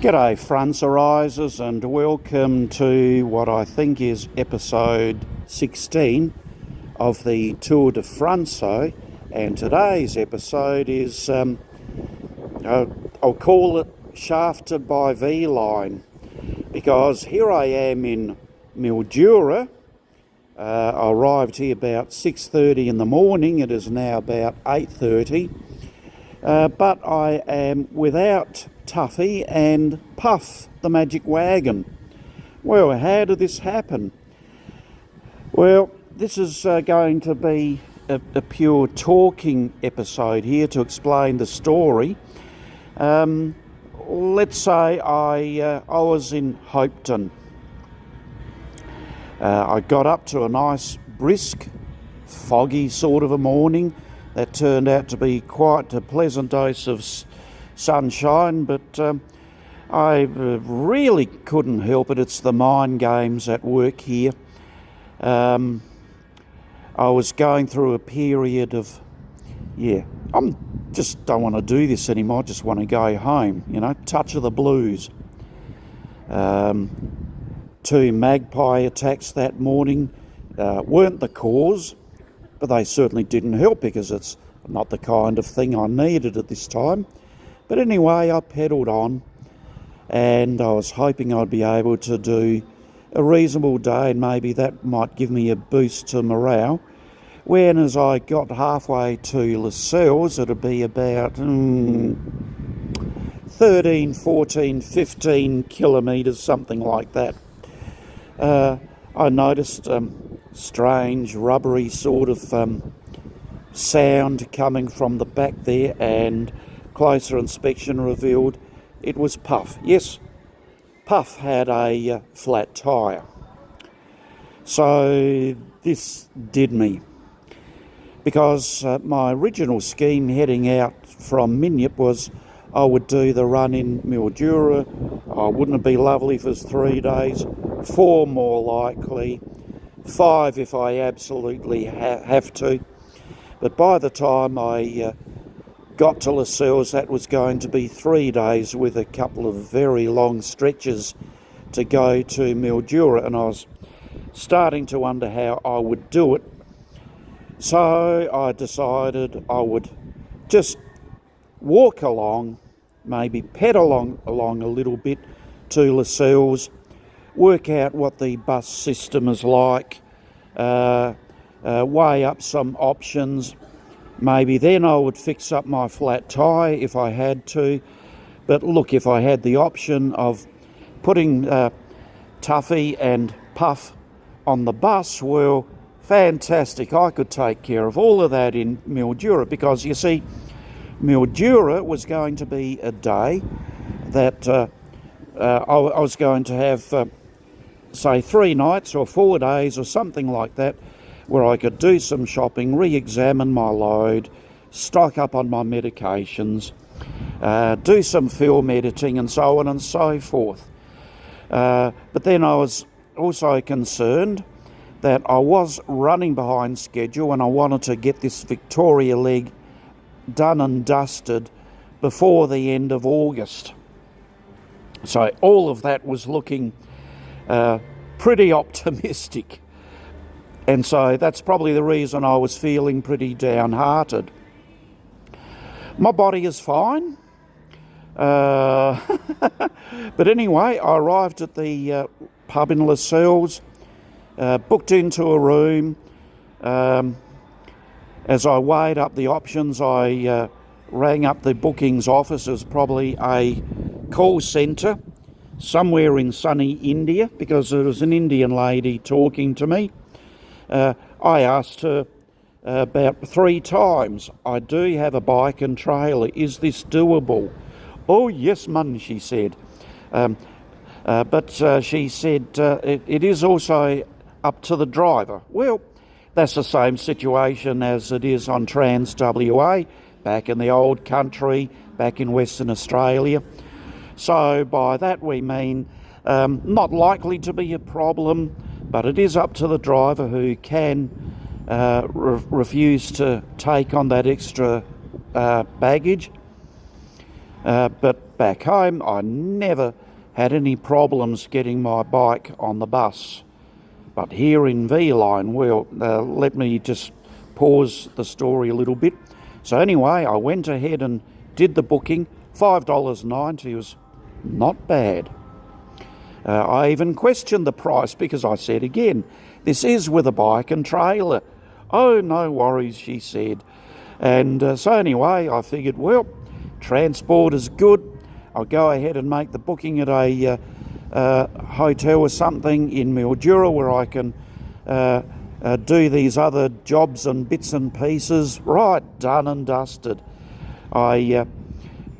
G'day franzo, and welcome to what I think is episode 16 of the Tour de Franzo, and today's episode is, I'll call it Shafted by V-Line, because here I am in Mildura. I arrived here about 6:30 in the morning. It is now about 8:30, but I am without Tuffy and Puff, the magic wagon. Well, how did this happen? Well, this is going to be a pure talking episode here to explain the story. Let's say I was in Hopeton. I got up to a nice, brisk, foggy sort of a morning. That turned out to be quite a pleasant dose of sunshine, but I really couldn't help it. It's the mind games at work here. I was going through a period of, I just don't want to do this anymore. I just want to go home, touch of the blues. 2 magpie attacks that morning weren't the cause, but they certainly didn't help because it's not the kind of thing I needed at this time. But anyway, I pedalled on, and I was hoping I'd be able to do a reasonable day, and maybe that might give me a boost to morale. When as I got halfway to Lascelles, it'd be about 13, 14, 15 kilometres, something like that. I noticed strange rubbery sort of sound coming from the back there, and closer inspection revealed it was Puff. Yes, Puff had a flat tyre. So this did me, because my original scheme heading out from Minyip was I would do the run in Mildura. Wouldn't it be lovely if it was 3 days? 4 more likely, 5 if I absolutely have to. But by the time I got to Lascelles, that was going to be 3 days with a couple of very long stretches to go to Mildura, and I was starting to wonder how I would do it. So I decided I would just walk along, maybe pedal along a little bit to Lascelles, work out what the bus system is like, weigh up some options. Maybe then I would fix up my flat tyre if I had to. But look, if I had the option of putting Tuffy and Puff on the bus, well, fantastic. I could take care of all of that in Mildura, because you see, Mildura was going to be a day that I was going to have, say, 3 nights or 4 days or something like that, where I could do some shopping, re-examine my load, stock up on my medications, do some film editing and so on and so forth. But then I was also concerned that I was running behind schedule, and I wanted to get this Victoria leg done and dusted before the end of August. So all of that was looking pretty optimistic. And so that's probably the reason I was feeling pretty downhearted. My body is fine. But anyway, I arrived at the pub in Lascelles, booked into a room. As I weighed up the options, I rang up the bookings office. It was probably a call centre somewhere in sunny India, because there was an Indian lady talking to me. I asked her about 3 times, I do have a bike and trailer, is this doable? Oh yes, man, she said. But she said it is also up to the driver. Well, that's the same situation as it is on Trans WA, back in the old country, back in Western Australia. So by that we mean not likely to be a problem, but it is up to the driver, who can refuse to take on that extra baggage. But back home, I never had any problems getting my bike on the bus. But here in V-Line, well, let me just pause the story a little bit. So anyway, I went ahead and did the booking. $5.90 was not bad. I even questioned the price because I said again, this is with a bike and trailer. Oh, no worries, she said. And so anyway, I figured, well, transport is good. I'll go ahead and make the booking at a hotel or something in Mildura where I can do these other jobs and bits and pieces. Right, done and dusted. I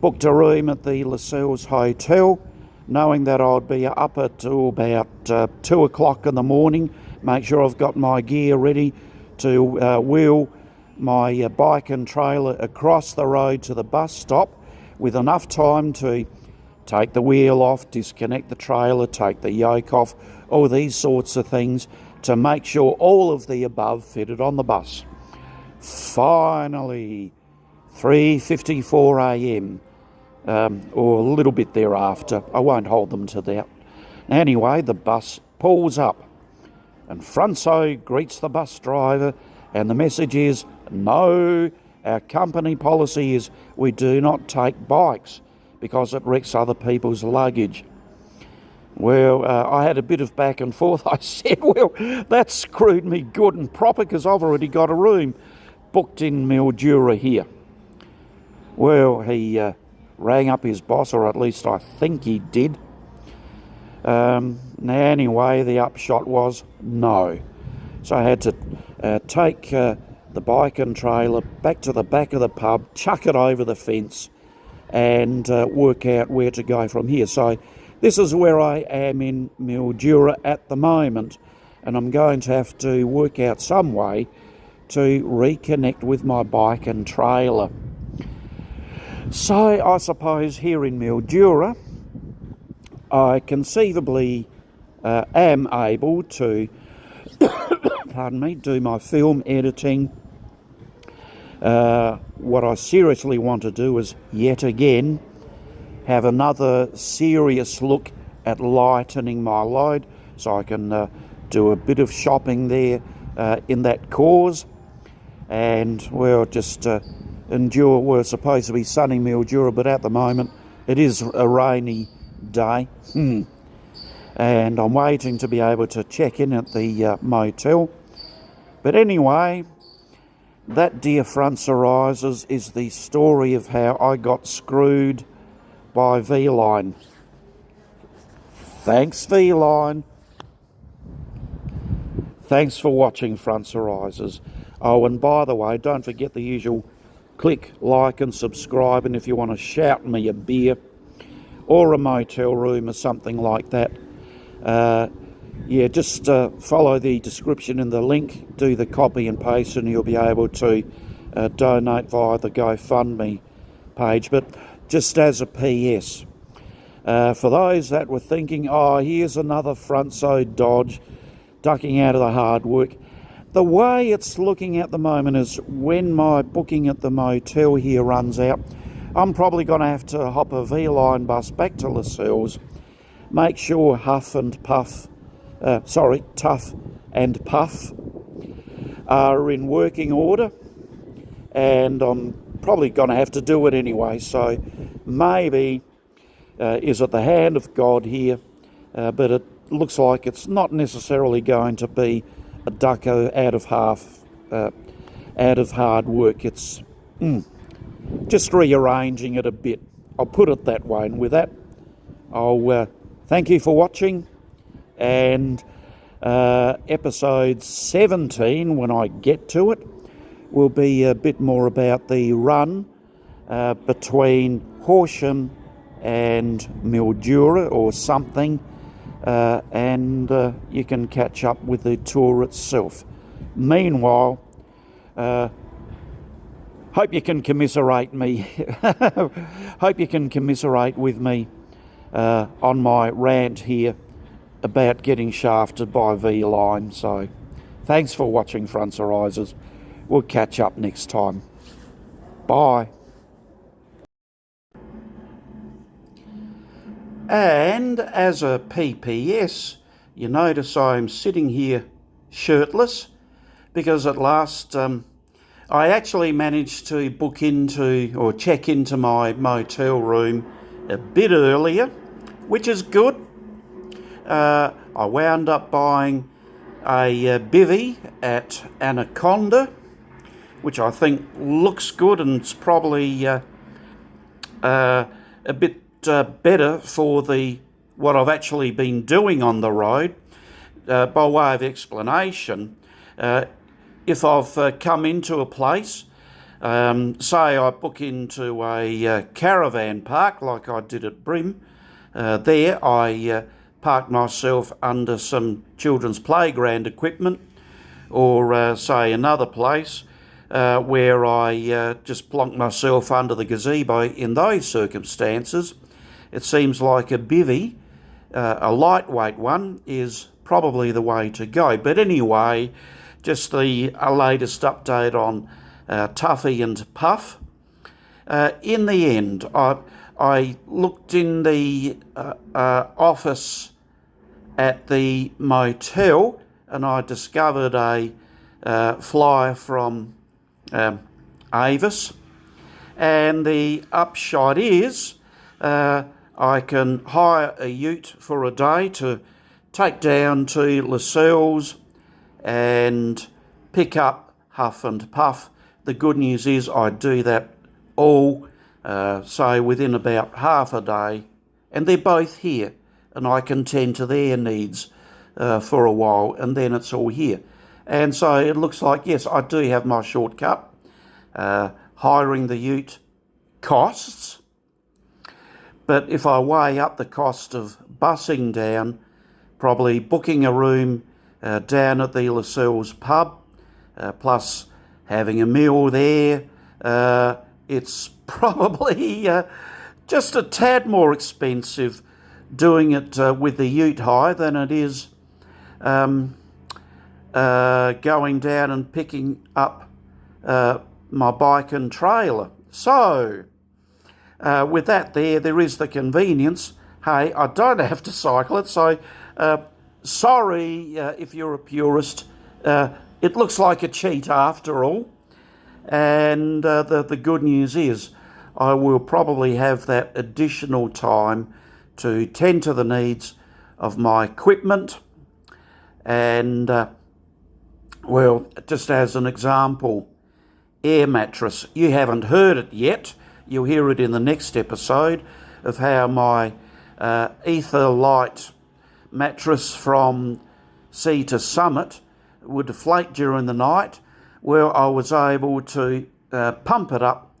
booked a room at the Lascelles Hotel, knowing that I'd be up till about 2 o'clock in the morning, make sure I've got my gear ready to wheel my bike and trailer across the road to the bus stop with enough time to take the wheel off, disconnect the trailer, take the yoke off, all these sorts of things to make sure all of the above fitted on the bus. Finally, 3:54 a.m. Or a little bit thereafter. I won't hold them to that. Anyway, the bus pulls up and franzo greets the bus driver, and the message is, no, our company policy is we do not take bikes because it wrecks other people's luggage. Well, I had a bit of back and forth. I said, well, that screwed me good and proper because I've already got a room booked in Mildura here. Well, he rang up his boss, or at least I think he did. Anyway, the upshot was no. So I had to take the bike and trailer back to the back of the pub, chuck it over the fence, and work out where to go from here. So this is where I am in Mildura at the moment, and I'm going to have to work out some way to reconnect with my bike and trailer. So I suppose here in Mildura, I conceivably am able to, pardon me, do my film editing. What I seriously want to do is yet again have another serious look at lightening my load, so I can do a bit of shopping there in that cause, and well, just endure. We're supposed to be sunny Mildura, but at the moment it is a rainy day, and I'm waiting to be able to check in at the motel. But anyway, that, dear franzo-risers, is the story of how I got screwed by V-Line. Thanks, V-Line. Thanks for watching, franzo-risers. Oh, and by the way, don't forget the usual click, like and subscribe, and if you want to shout me a beer or a motel room or something like that, just follow the description in the link, do the copy and paste, and you'll be able to donate via the GoFundMe page. But just as a PS, for those that were thinking, oh, here's another franzo dodge, ducking out of the hard work, the way it's looking at the moment is when my booking at the motel here runs out, I'm probably going to have to hop a V-Line bus back to Lascelles, make sure Tough and Puff are in working order, and I'm probably going to have to do it anyway. So maybe is it the hand of God here, but it looks like it's not necessarily going to be a ducko out of hard work. It's just rearranging it a bit. I'll put it that way. And with that, I'll thank you for watching. And episode 17, when I get to it, will be a bit more about the run between Horsham and Mildura or something, and you can catch up with the tour itself. Meanwhile, hope you can commiserate me. Hope you can commiserate with me on my rant here about getting shafted by V-Line. So thanks for watching, franzo-risers. We'll catch up next time. Bye. And as a PPS, you notice I'm sitting here shirtless because at last I actually managed to book into or check into my motel room a bit earlier, which is good. I wound up buying a bivvy at Anaconda, which I think looks good and it's probably a bit better for what I've actually been doing on the road. By way of explanation, if I've come into a place, say I book into a caravan park like I did at Brim, there I park myself under some children's playground equipment, or say another place where I just plonk myself under the gazebo. In those circumstances, it seems like a bivvy, a lightweight one, is probably the way to go. But anyway, just the latest update on Tuffy and Puff. In the end, I looked in the office at the motel and I discovered a flyer from Avis, and the upshot is I can hire a ute for a day to take down to Lascelles and pick up Huff and Puff. The good news is I do that all, say, within about half a day, and they're both here, and I can tend to their needs for a while, and then it's all here. And so it looks like, yes, I do have my shortcut. Hiring the ute costs, but if I weigh up the cost of bussing down, probably booking a room down at the Lascelles pub, plus having a meal there, it's probably just a tad more expensive doing it with the ute hire than it is going down and picking up my bike and trailer. So with that there is the convenience. Hey, I don't have to cycle it, so sorry if you're a purist. It looks like a cheat after all, and the good news is I will probably have that additional time to tend to the needs of my equipment. And well, just as an example, air mattress. You haven't heard it yet. You'll hear it in the next episode of how my ether light mattress from sea to summit would deflate during the night. Well, I was able to pump it up,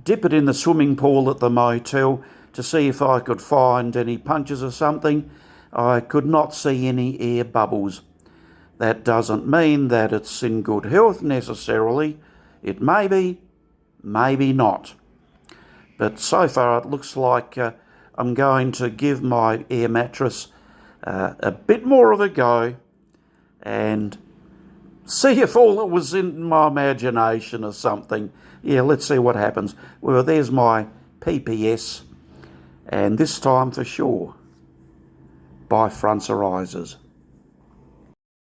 dip it in the swimming pool at the motel to see if I could find any punctures or something. I could not see any air bubbles. That doesn't mean that it's in good health necessarily. It may be, maybe not. But so far it looks like I'm going to give my air mattress a bit more of a go and see if all it was in my imagination or something. Yeah, let's see what happens. Well, there's my PPS, and this time for sure, by franzo.